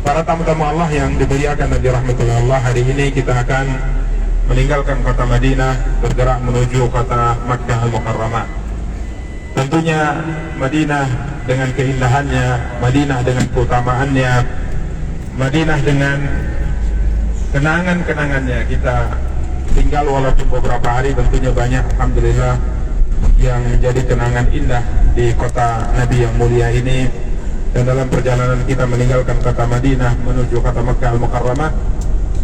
Para tamu-tamu Allah yang dimuliakan dan dirahmati Allah, hari ini kita akan meninggalkan kota Madinah, bergerak menuju kota Makkah Al-Mukarramah. Tentunya Madinah dengan keindahannya, Madinah dengan keutamaannya, Madinah dengan kenangan-kenangannya. Kita tinggal walaupun beberapa hari, tentunya banyak, alhamdulillah, yang menjadi kenangan indah di kota Nabi yang mulia ini. Dan dalam perjalanan kita meninggalkan kota Madinah menuju kota Makkah Al-Mukarramah,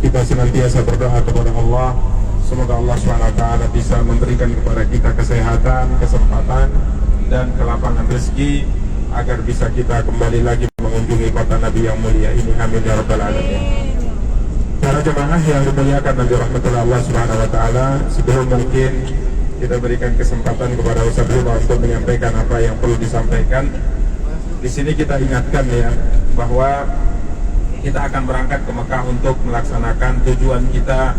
kita senantiasa berdoa kepada Allah, semoga Allah SWT bisa memberikan kepada kita kesehatan, kesempatan, dan kelapangan rezeki agar bisa kita kembali lagi mengunjungi kota Nabi yang mulia ini. Amin ya rabbal alamin. Para jemaah yang dimuliakan dan dirahmati Allah SWT, sebelum mungkin kita berikan kesempatan kepada Ustaz Ridha untuk menyampaikan apa yang perlu disampaikan. Di sini kita ingatkan ya, bahwa kita akan berangkat ke Mekah untuk melaksanakan tujuan kita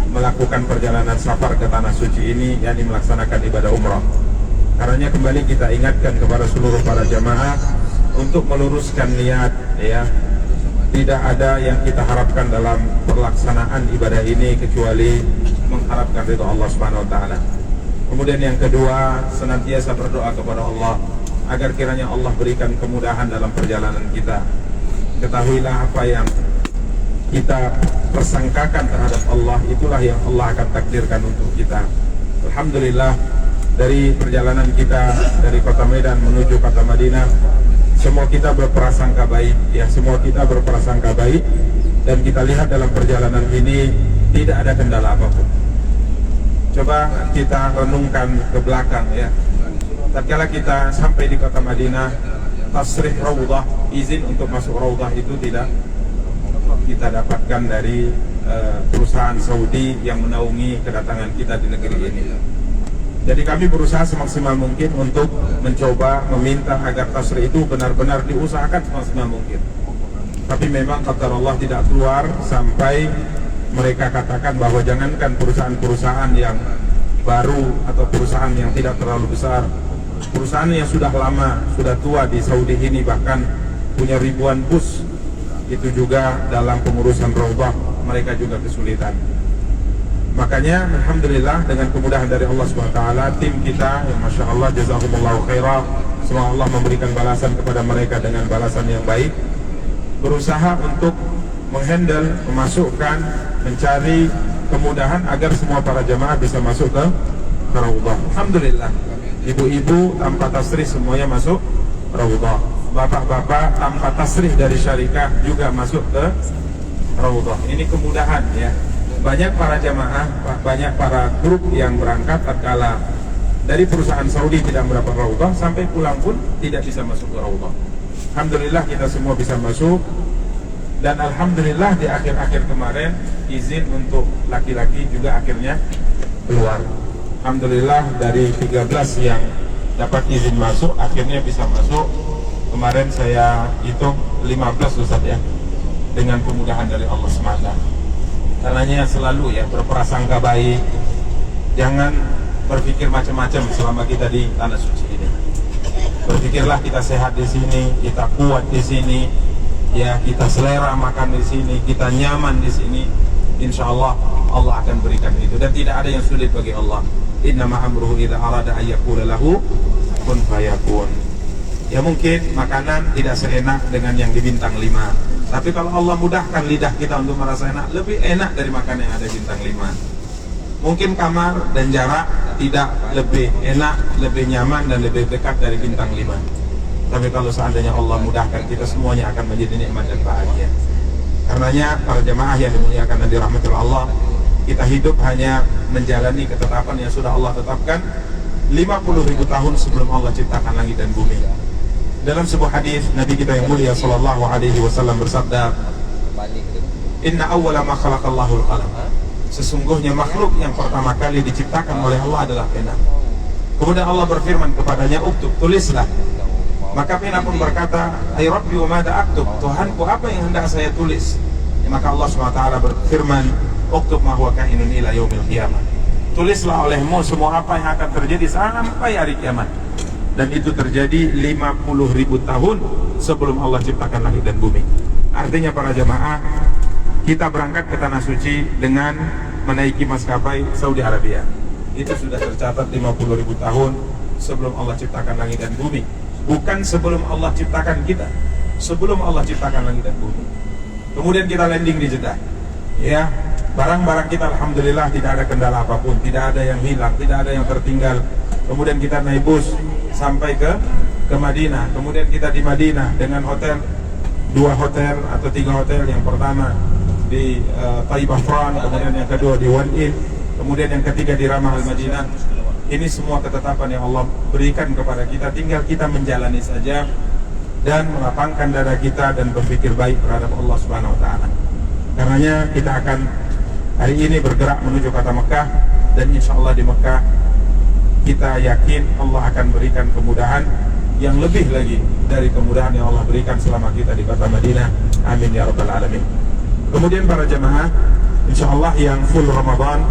melakukan perjalanan safar ke tanah suci ini, yakni melaksanakan ibadah umrah. Karenanya kembali kita ingatkan kepada seluruh para jamaah untuk meluruskan niat ya. Tidak ada yang kita harapkan dalam pelaksanaan ibadah ini kecuali mengharapkan ridha Allah Subhanahu wa taala. Kemudian yang kedua, senantiasa berdoa kepada Allah agar kiranya Allah berikan kemudahan dalam perjalanan kita. Ketahuilah apa yang kita persangkakan terhadap Allah, itulah yang Allah akan takdirkan untuk kita. Alhamdulillah, dari perjalanan kita dari kota Medan menuju kota Madinah, semua kita berprasangka baik ya, semua kita berprasangka baik. Dan kita lihat dalam perjalanan ini tidak ada kendala apapun. Coba kita renungkan ke belakang ya. Tatkala kita sampai di kota Madinah, tasrih Raudhah, izin untuk masuk Raudhah itu tidak kita dapatkan dari perusahaan Saudi yang menaungi kedatangan kita di negeri ini. Jadi kami berusaha semaksimal mungkin untuk mencoba meminta agar tasrih itu benar-benar diusahakan semaksimal mungkin. Tapi memang kata Allah tidak keluar sampai mereka katakan bahwa jangankan perusahaan-perusahaan yang baru atau perusahaan yang tidak terlalu besar, perusahaan yang sudah lama, sudah tua di Saudi ini, bahkan punya ribuan bus, itu juga dalam pengurusan Raudhah mereka juga kesulitan. Makanya alhamdulillah dengan kemudahan dari Allah SWT, tim kita yang Masya Allah, jazakumullahu khairah, semoga Allah memberikan balasan kepada mereka dengan balasan yang baik, berusaha untuk menghandle, memasukkan, mencari kemudahan agar semua para jamaah bisa masuk ke Raudhah. Alhamdulillah, ibu-ibu tanpa tasrih semuanya masuk Raudhah, bapak-bapak tanpa tasrih dari syarikah juga masuk ke Raudhah. Ini kemudahan ya. Banyak para jamaah, banyak para grup yang berangkat tatkala dari perusahaan Saudi tidak mendapat Raudhah, sampai pulang pun tidak bisa masuk ke Raudhah. Alhamdulillah kita semua bisa masuk. Dan alhamdulillah di akhir-akhir kemarin izin untuk laki-laki juga akhirnya keluar. Alhamdulillah dari 13 yang dapat izin masuk akhirnya bisa masuk. Kemarin saya hitung 15 Ustaz ya, dengan kemudahan dari Allah SWT. Karenanya selalu ya berprasangka baik, jangan berpikir macam-macam selama kita di tanah suci ini. Berpikirlah kita sehat di sini, kita kuat di sini, ya kita selera makan di sini, kita nyaman di sini. Insya Allah Allah akan berikan itu, dan tidak ada yang sulit bagi Allah. Innama amruhu idza arada ayyaqula lahu kun fayakun. Ya mungkin makanan tidak seenak dengan yang di bintang 5, tapi kalau Allah mudahkan lidah kita untuk merasa enak, lebih enak dari makan yang ada bintang 5. Mungkin kamar dan jarak tidak lebih enak, lebih nyaman dan lebih dekat dari bintang 5. Tapi kalau seandainya Allah mudahkan, kita semuanya akan menjadi nikmat dan bahagia. Karenanya para jemaah yang dimuliakan dan dirahmati Allah, kita hidup hanya menjalani ketetapan yang sudah Allah tetapkan 50.000 tahun sebelum Allah ciptakan langit dan bumi. Dalam sebuah hadis Nabi kita yang mulia sallallahu alaihi wasallam bersabda, "Inna awwala ma khalaqallahu al-qalam." Sesungguhnya makhluk yang pertama kali diciptakan oleh Allah adalah pena. Kemudian Allah berfirman kepadanya, "Uktub," tulislah. Maka pena pun berkata, "Ay Rabbi wa madza aktub?" Tuhanku, apa yang hendak saya tulis? Maka Allah SWT berfirman, "Uktub ma huwa kainun ila yaumil qiyamah." Tulislah olehmu semua apa yang akan terjadi sampai hari kiamat. Dan itu terjadi 50.000 tahun sebelum Allah ciptakan langit dan bumi. Artinya para jamaah, kita berangkat ke Tanah Suci dengan menaiki maskapai Saudi Arabia. Itu sudah tercatat 50.000 tahun sebelum Allah ciptakan langit dan bumi. Bukan sebelum Allah ciptakan kita, sebelum Allah ciptakan langit dan bumi. Kemudian kita landing di Jeddah. Ya, barang-barang kita alhamdulillah tidak ada kendala apapun, tidak ada yang hilang, tidak ada yang tertinggal. Kemudian kita naik bus sampai ke Madinah. Kemudian kita di Madinah dengan hotel, 2 hotel atau 3 hotel. Yang pertama di Taibah Fran, kemudian yang kedua di Wan'in, kemudian yang ketiga di Ramah Al-Madinah. Ini semua ketetapan yang Allah berikan kepada kita, tinggal kita menjalani saja dan melapangkan dada kita dan berpikir baik terhadap Allah Subhanahu wa taala. Karenanya kita akan hari ini bergerak menuju kota Mekah, dan insya Allah di Mekah kita yakin Allah akan berikan kemudahan yang lebih lagi dari kemudahan yang Allah berikan selama kita di kota Madinah. Amin ya rabbal alamin. Kemudian para jemaah, insya Allah yang full Ramadan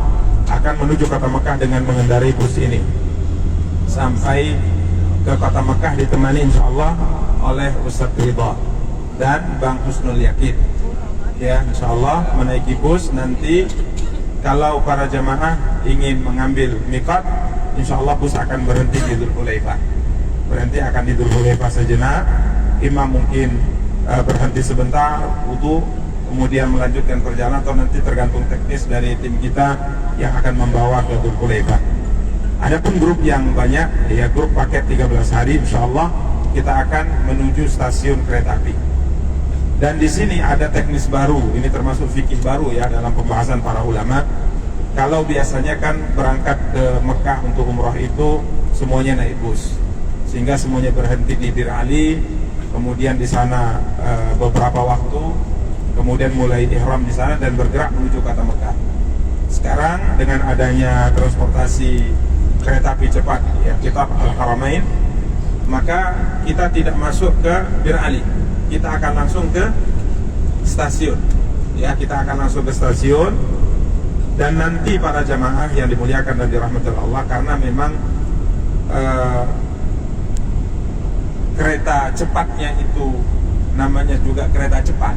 akan menuju kota Mekah dengan mengendarai bus ini sampai ke kota Mekah, ditemani insya Allah oleh Ustadz Ridha dan Bang Husnul Yakin. Ya, insya Allah menaiki bus. Nanti kalau para jamaah ingin mengambil miqat, insya Allah bus akan berhenti di Dzulhulaifah. Berhenti akan di Dzulhulaifah sejenak. Imam mungkin berhenti sebentar, wudu, kemudian melanjutkan perjalanan, atau nanti tergantung teknis dari tim kita yang akan membawa ke Dzulhulaifah. Adapun grup yang banyak, ya grup paket 13 hari, insya Allah kita akan menuju stasiun kereta api. Dan di sini ada teknis baru, ini termasuk fikih baru ya dalam pembahasan para ulama. Kalau biasanya kan berangkat ke Mekah untuk umrah itu semuanya naik bus, sehingga semuanya berhenti di Bir Ali, kemudian di sana beberapa waktu, kemudian mulai ihram di sana dan bergerak menuju kota Mekah. Sekarang dengan adanya transportasi kereta api cepat, ya kita Al-Haramain, maka kita tidak masuk ke Bir Ali, kita akan langsung ke stasiun. Ya, kita akan langsung ke stasiun. Dan nanti para jamaah yang dimuliakan dan dirahmati Allah, karena memang kereta cepatnya itu namanya juga kereta cepat.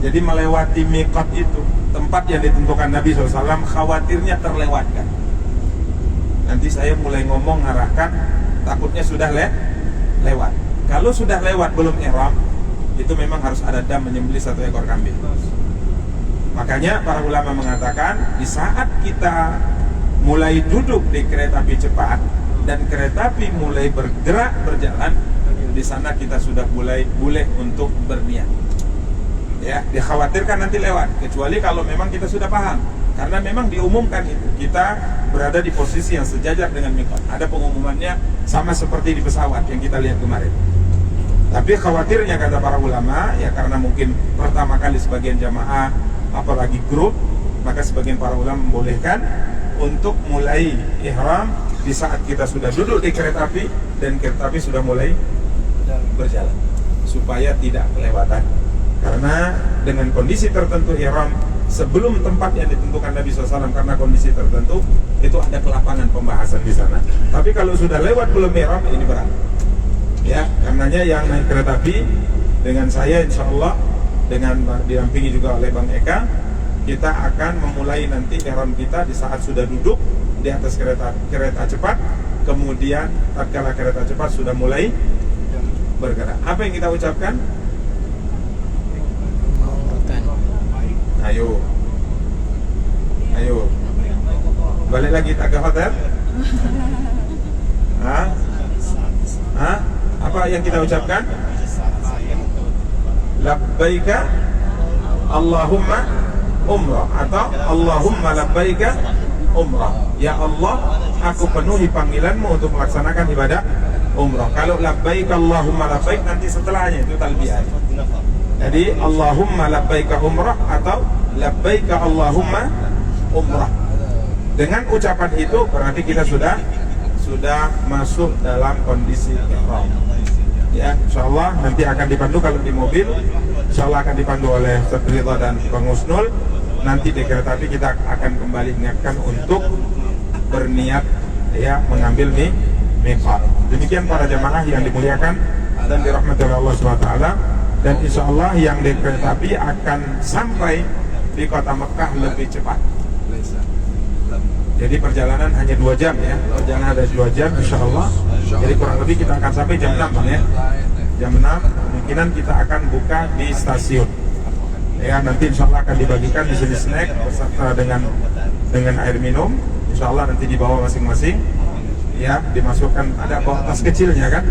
Jadi melewati miqat itu, tempat yang ditentukan Nabi SAW, khawatirnya terlewatkan. Nanti saya mulai ngomong ngarahkan, takutnya sudah lewat. Kalau sudah lewat belum ihram, itu memang harus ada dam menyembelih 1 ekor kambing. Makanya para ulama mengatakan, di saat kita mulai duduk di kereta api cepat dan kereta api mulai bergerak berjalan, di sana kita sudah mulai boleh untuk berniat. Ya, dikhawatirkan nanti lewat, kecuali kalau memang kita sudah paham. Karena memang diumumkan itu, kita berada di posisi yang sejajar dengan miqat. Ada pengumumannya sama seperti di pesawat yang kita lihat kemarin. Tapi khawatirnya kata para ulama, ya karena mungkin pertama kali sebagian jamaah, apalagi grup, maka sebagian para ulama membolehkan untuk mulai ihram di saat kita sudah duduk di kereta api dan kereta api sudah mulai berjalan, supaya tidak kelewatan. Karena dengan kondisi tertentu ihram sebelum tempat yang ditentukan Nabi SAW, karena kondisi tertentu itu ada kelapangan pembahasan di sana. Tapi kalau sudah lewat belum ihram, ini berat. Ya, karenanya yang naik kereta api dengan saya, insya Allah dengan didampingi juga oleh Bang Eka, kita akan memulai nanti ihram kita di saat sudah duduk di atas kereta cepat. Kemudian tatkala kereta cepat sudah mulai bergerak, apa yang kita ucapkan? Ayo, balik lagi tak ke hotel? Apa yang kita ucapkan? Labbaika Allahumma umrah, atau Allahumma labbaika umrah. Ya Allah, aku penuhi panggilanmu untuk melaksanakan ibadah umrah. Kalau labbaika Allahumma labbaik, nanti setelahnya itu talbiyah. Jadi Allahumma labbaika umrah atau labbaika Allahumma umrah. Dengan ucapan itu berarti kita sudah masuk dalam kondisi ihram. Ya, insyaallah nanti akan dipandu, kalau di mobil insyaallah akan dipandu oleh Ustaz Ridha dan Bang Husnul. Nanti di kereta api kita akan kembali ingatkan untuk berniat ya mengambil miqat. Demikian para jamaah yang dimuliakan dan dirahmati oleh Allah Subhanahu wa taala. dan insya Allah yang di kereta api akan sampai di kota Mekah lebih cepat. Jadi perjalanan hanya 2 jam ya, perjalanan ada 2 jam insya Allah. Jadi kurang lebih kita akan sampai jam 6 Bang ya. Jam 6 kemungkinan kita akan buka di stasiun. Ya nanti insya Allah akan dibagikan di sini snack beserta dengan air minum. Insya Allah nanti dibawa masing-masing. Ya dimasukkan, ada bawa tas kecilnya kan?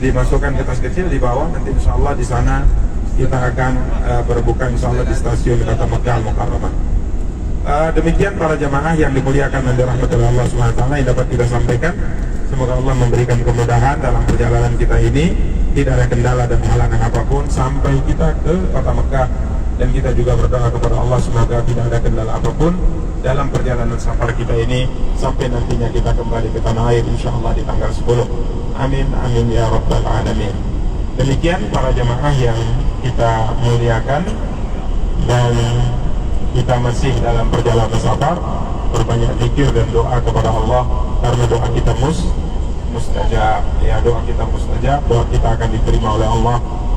Dimasukkan ke tas kecil, dibawa nanti insya Allah di sana kita akan berbuka insya Allah di stasiun kota Mekah Al-Mukarramah. Demikian para jamaah yang dimuliakan dan dirahmati Allah Subhanahu wa taala yang dapat kita sampaikan. Semoga Allah memberikan kemudahan dalam perjalanan kita ini, tidak ada kendala dan halangan apapun sampai kita ke kota Mekah, dan kita juga berdoa kepada Allah semoga tidak ada kendala apapun dalam perjalanan safar kita ini sampai nantinya kita kembali ke tanah air insyaallah di tanggal 10. Amin amin ya rabbal alamin. Demikian para jamaah yang kita muliakan, dan kita masih dalam perjalanan safar, berbanyak zikir dan doa kepada Allah karena doa kita mustajab ya, doa kita mustajab, doa kita akan diterima oleh Allah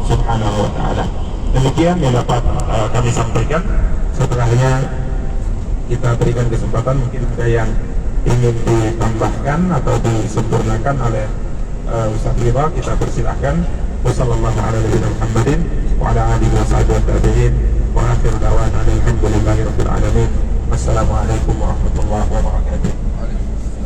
Subhanahu wa taala. Demikian yang dapat kami sampaikan. Setelahnya kita berikan kesempatan, mungkin ada yang ingin ditambahkan atau disempurnakan oleh Ustaz Ridha, kita persilahkan. Wassallallahu ala nabiyina Muhammadin wa ala alihi wa sahbihi wa akhiru da'wana alhamdulillahi rabbil alamin. Wassalamualaikum warahmatullahi wabarakatuh.